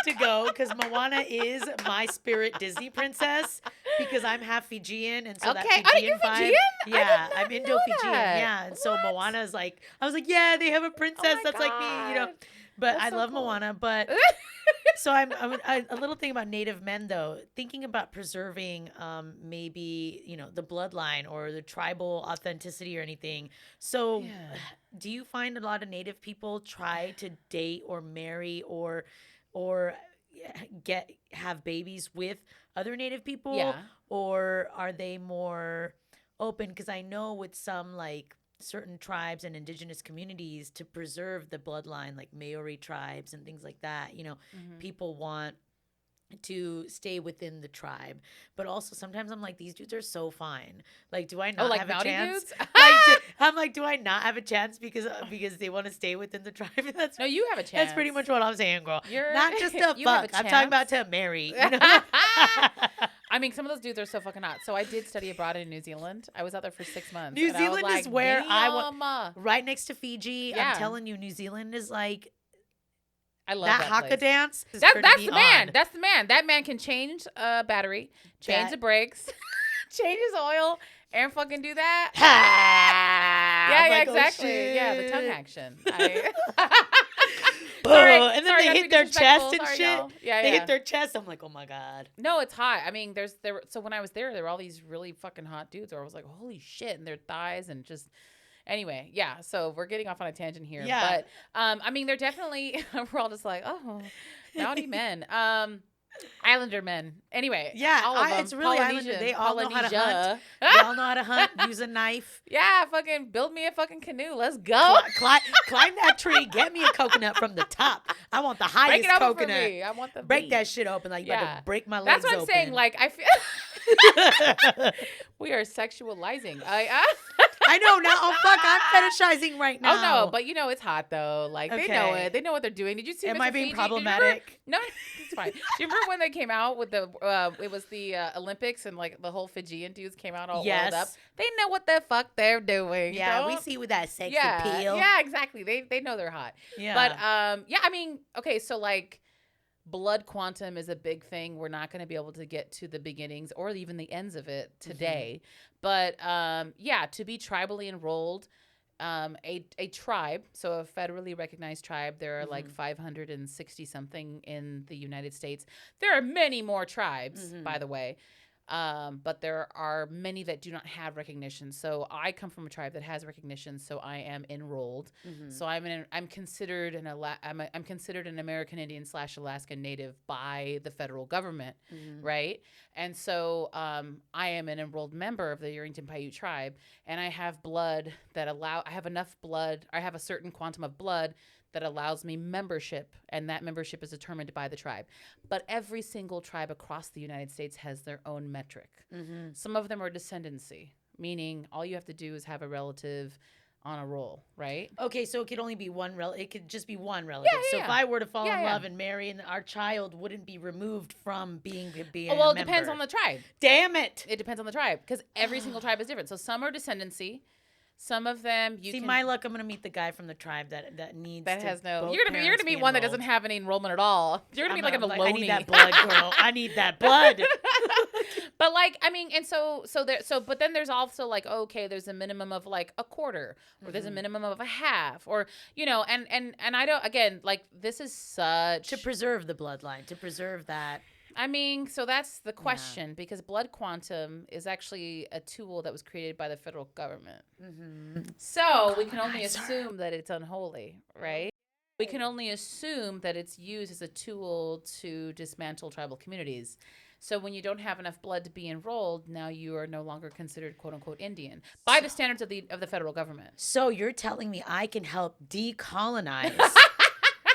to go. Because Moana is my spirit Disney princess because I'm half Fijian. And so okay. that Oh, Fijian you're vibe. Fijian? Yeah, I I'm did not know Indo-Fijian. that. Yeah. And so What? Moana's like, I was like, yeah, they have a princess my that's like me, you know. God. But That's I so love cool. Moana. But so a little thing about Native men though, thinking about preserving maybe, you know, the bloodline or the tribal authenticity or anything. So Yeah. do you find a lot of Native people try to date or marry or have babies with other Native people? Yeah. Or are they more open? Because I know with some like certain tribes and indigenous communities to preserve the bloodline, like Maori tribes and things like that, you know, people want to stay within the tribe. But also sometimes I'm like, these dudes are so fine. Like, do I not like have a Maori chance? dudes? I'm like, do I not have a chance because they want to stay within the tribe? That's No, you have a chance. that's pretty much what I'm saying, girl. You're Not just to you have fuck. a I'm talking about chance. to marry. You know? I mean, some of those dudes are so fucking hot. So I did study abroad in New Zealand. I was out there for 6 months. New and I was Zealand is like, where I want. "Damn." Right next to Fiji. Yeah. I'm telling you, New Zealand is like I love that that haka place. dance. That's the man. That's the man. That man can change a battery, change That- the brakes, change his oil, and fucking do that. Yeah, Yeah, yeah, exactly. Yeah, the tongue action. Sorry, Sorry, and then sorry, they not to hit be their disrespectful. chest and Sorry, shit. y'all. Yeah, They yeah. hit their chest. I'm like, oh my god. No, it's hot. I mean, so when I was there were all these really fucking hot dudes where I was like, holy shit, and their thighs and just anyway, yeah. So we're getting off on a tangent here. Yeah. But I mean, they're definitely we're all just like, oh, naughty men. Islander men. Anyway, Yeah, all of them. it's really Islander. Polynesian, They all know how to Polynesia. They all know how to hunt, use a knife, Yeah, fucking build me a fucking canoe. Let's go. climb that tree, get me a coconut from the top. I want the Break highest it open for coconut. me. I want the Break beat. that shit open like you about Yeah. to break my That's legs what I'm open. saying. Like I feel we are sexualizing. I know now. Oh fuck, I'm fetishizing right now. Oh no, but you know it's hot though. Like they know Okay. it. They know what they're doing. Did you see? Am Mr. I being Fiji? Did you remember- problematic? No, it's fine. Do you remember when they came out with the? It was the Olympics and like the whole Fijian dudes came out all Yes. oiled up. They know what the fuck they're doing. Yeah, we Don't- see with that sex Yeah, appeal. yeah, exactly. They know they're hot. Yeah. But yeah, I mean, okay, so like blood quantum is a big thing. We're not going to be able to get to the beginnings or even the ends of it today. But yeah, to be tribally enrolled, a tribe, so a federally recognized tribe, there are like 560 something in the United States. There are many more tribes, by the way. But there are many that do not have recognition. So I come from a tribe that has recognition, so I am enrolled. So I'm considered I'm considered an American Indian / Alaskan Native by the federal government, right? And so I am an enrolled member of the Urington Paiute tribe, and I have I have enough blood. I have a certain quantum of blood that allows me membership, and that membership is determined by the tribe. But every single tribe across the United States has their own metric. Some of them are descendancy, meaning all you have to do is have a relative on a roll, right? Okay, so it could only be one it could just be one Yeah, relative. So yeah, if yeah. I were to fall Yeah, in yeah. love and marry, and our child wouldn't be removed from being Oh, well, a it depends on member. the tribe. Damn it! It depends on the tribe because every single tribe is different. So some are descendancy. Some of them See, my luck, I'm gonna meet the guy from the tribe that needs that to has no. both You're gonna parents meet be one that doesn't enrolled. have any enrollment at all. You're gonna be like an I need aloni. that blood, girl. I need that blood. But like, I mean, and but then there's also like, okay, there's a minimum of like a quarter, or there's a minimum of a half, or and I don't, again, like, this is such To preserve the bloodline, to preserve that. I mean, so that's the question, because blood quantum is actually a tool that was created by the federal government. So we can only assume that it's unholy, right? We can only assume that it's used as a tool to dismantle tribal communities. So when you don't have enough blood to be enrolled, now you are no longer considered "quote unquote" Indian by the standards of the federal government. So you're telling me I can help decolonize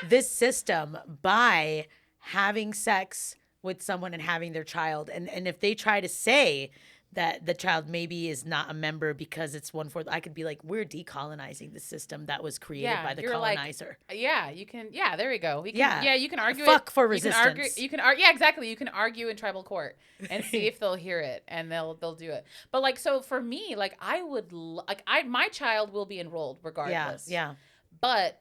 this system by having sex with someone and having their child, and if they try to say that the child maybe is not a member because it's 1/4, I could be like, we're decolonizing the system that was created by the colonizer. Yeah, you can. Yeah, there you go. Yeah. You can argue. Fuck it. for You can argue. resistance. You can argue. Yeah, exactly. You can argue in tribal court and see if they'll hear it, and they'll do it. But like, so for me, like, I would my child will be enrolled regardless. Yeah. But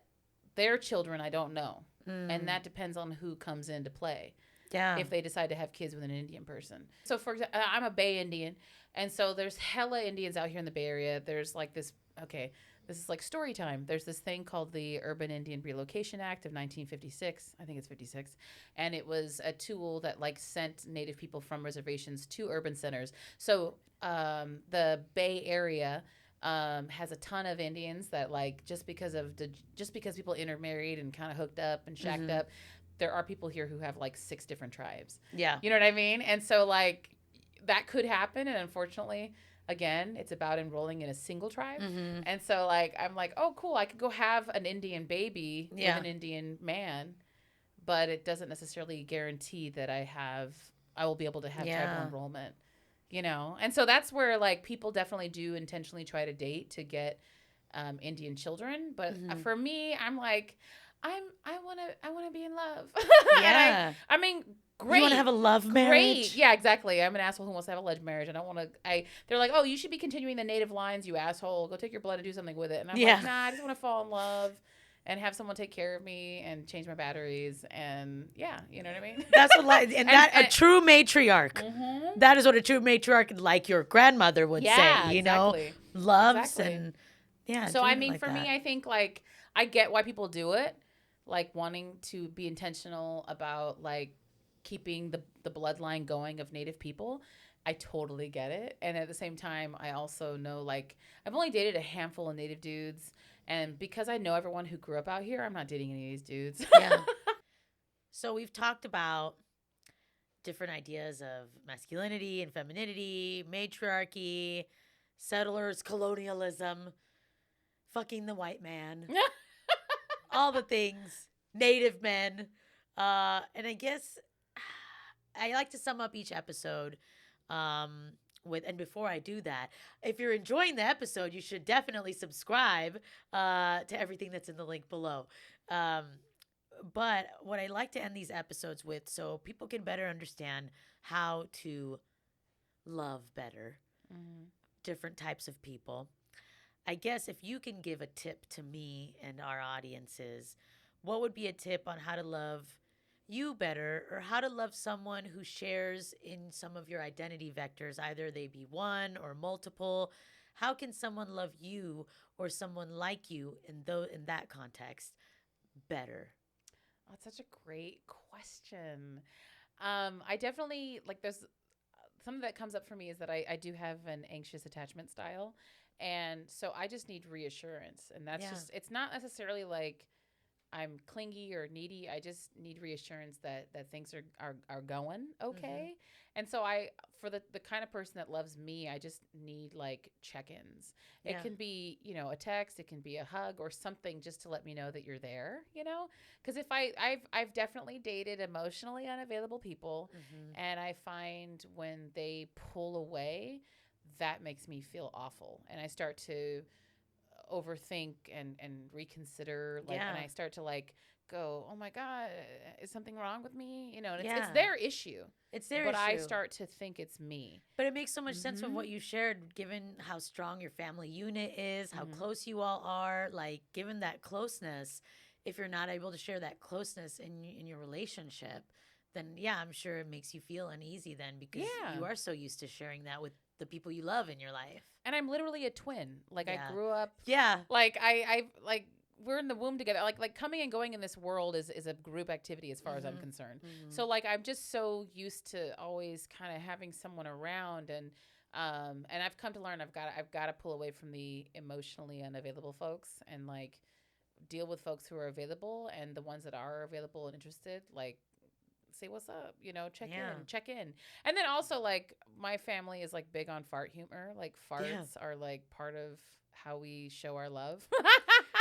their children, I don't know, and that depends on who comes into play. Yeah. If they decide to have kids with an Indian person. So, for example, I'm a Bay Indian, and so there's hella Indians out here in the Bay Area. There's like this, okay, this is like story time. There's this thing called the Urban Indian Relocation Act of 1956. I think it's 56. And it was a tool that like sent Native people from reservations to urban centers. So the Bay Area has a ton of Indians that, like, just because people intermarried and kind of hooked up and shacked up, there are people here who have like 6 different tribes. Yeah. You know what I mean? And so like that could happen. And unfortunately, again, it's about enrolling in a single tribe. And so like, I'm like, oh, cool. I could go have an Indian baby with an Indian man, but it doesn't necessarily guarantee that I will be able to have tribal enrollment, you know? And so that's where like people definitely do intentionally try to date to get Indian children. But for me, I'm like, I want to be in love. Yeah. I mean, great. You want to have a love marriage? Great. Yeah, exactly. I'm an asshole who wants to have a love marriage. I don't want to. They're like, oh, you should be continuing the native lines, you asshole. Go take your blood and do something with it. And I'm like, nah, I just want to fall in love and have someone take care of me and change my batteries. And yeah, you know what I mean? That's what, a true matriarch. That is what a true matriarch, like your grandmother would say, you know, loves and So I mean, for me, I think like I get why people do it, like wanting to be intentional about like keeping the bloodline going of Native people. I totally get it. And at the same time, I also know, like, I've only dated a handful of Native dudes. And because I know everyone who grew up out here, I'm not dating any of these dudes. Yeah. So we've talked about different ideas of masculinity and femininity, matriarchy, settlers, colonialism, fucking the white man, all the things, Native men. And I guess I like to sum up each episode and before I do that, if you're enjoying the episode, you should definitely subscribe to everything that's in the link below. But what I like to end these episodes with, so people can better understand how to love better different types of people. I guess if you can give a tip to me and our audiences, what would be a tip on how to love you better, or how to love someone who shares in some of your identity vectors, either they be one or multiple? How can someone love you or someone like you in that context better? Oh, that's such a great question. I definitely, like, something that comes up for me is that I do have an anxious attachment style. And so I just need reassurance. And that's just, it's not necessarily like I'm clingy or needy. I just need reassurance that things are going okay. And so for the kind of person that loves me, I just need like check-ins. It can be, a text, it can be a hug or something just to let me know that you're there, because if I've definitely dated emotionally unavailable people, and I find when they pull away, that makes me feel awful. And I start to overthink and reconsider, and I start to go, oh my God, is something wrong with me? And it's their issue. It's their but issue. I start to think it's me. But it makes so much sense from what you shared, given how strong your family unit is, how close you all are, given that closeness. If you're not able to share that closeness in your relationship, then I'm sure it makes you feel uneasy then, because you are so used to sharing that with the people you love in your life. And I'm literally a twin. I grew up. Yeah. We're in the womb together. Like coming and going in this world is a group activity as far as I'm concerned. So I'm just so used to always kind of having someone around, and I've come to learn I've got to pull away from the emotionally unavailable folks and deal with folks who are available, and the ones that are available and interested, say what's up, check in. And then also my family is big on fart humor. Farts are part of how we show our love.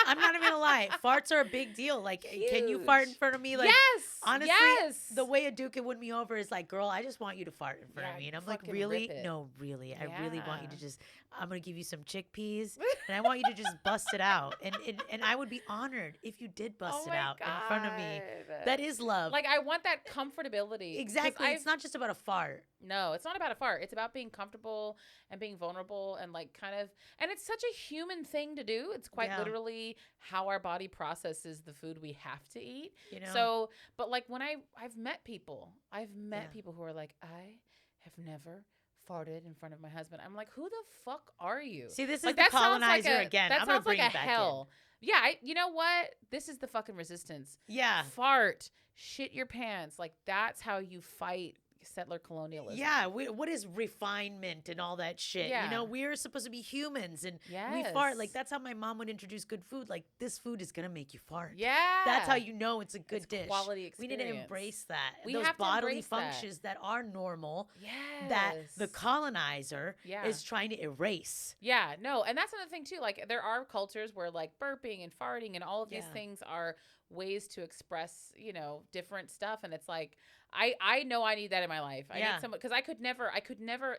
I'm not even gonna lie, farts are a big deal. Huge. Can you fart in front of me? Yes. Honestly, yes. The way a dude can win me over is girl, I just want you to fart in front of me. And I'm really? No, really. I really want you to just, I'm gonna give you some chickpeas and I want you to just bust it out. And I would be honored if you did bust it out in front of me. That is love. I want that comfortability. Exactly. It's not just about a fart. No, it's not about a fart. It's about being comfortable and being vulnerable and and it's such a human thing to do. It's quite literally how our body processes the food we have to eat. So, but when I've met people who are I have never farted in front of my husband. I'm who the fuck are you? See, this is the colonizer again. That I'm gonna sounds bring like it back hell. Yeah, you know what? This is the fucking resistance. Yeah. Fart, shit your pants. That's how you fight settler colonialism. Yeah, what is refinement and all that shit? Yeah. We're supposed to be humans, and we fart. That's how my mom would introduce good food. This food is gonna make you fart. Yeah, that's how you know it's a good dish. Quality experience. We need to embrace that. We Those have bodily to functions that are normal. Yes. That the colonizer is trying to erase. Yeah, no, and that's another thing too. There are cultures where burping and farting and all of these things are ways to express, different stuff, and it's I know I need that in my life. I need someone, because I could never,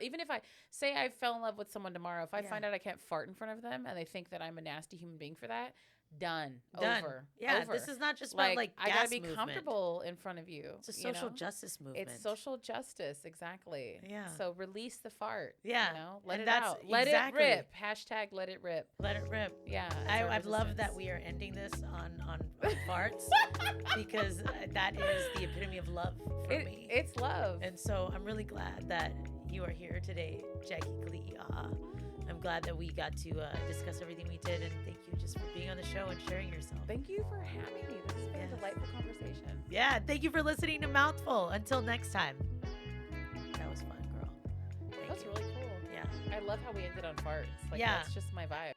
even if I say I fell in love with someone tomorrow, if I find out I can't fart in front of them and they think that I'm a nasty human being for that, done. Over. Yeah, this is not just about I gotta be comfortable in front of you. It's a social justice movement. It's social justice, exactly. Yeah. So release the fart. Yeah. Let it out. Let it rip. Hashtag let it rip. Let it rip. Yeah. I've loved that we are ending this on farts, because that is the epitome of love for me. It's love. And so I'm really glad that you are here today, Jackie Keliiaa. I'm glad that we got to discuss everything we did, and thank you just for being on the show and sharing yourself. Thank you for having me. This has been a delightful conversation. Yeah, thank you for listening to Mouthful. Until next time. That was fun, girl. That's really cool. Yeah. I love how we ended on farts. That's just my vibe.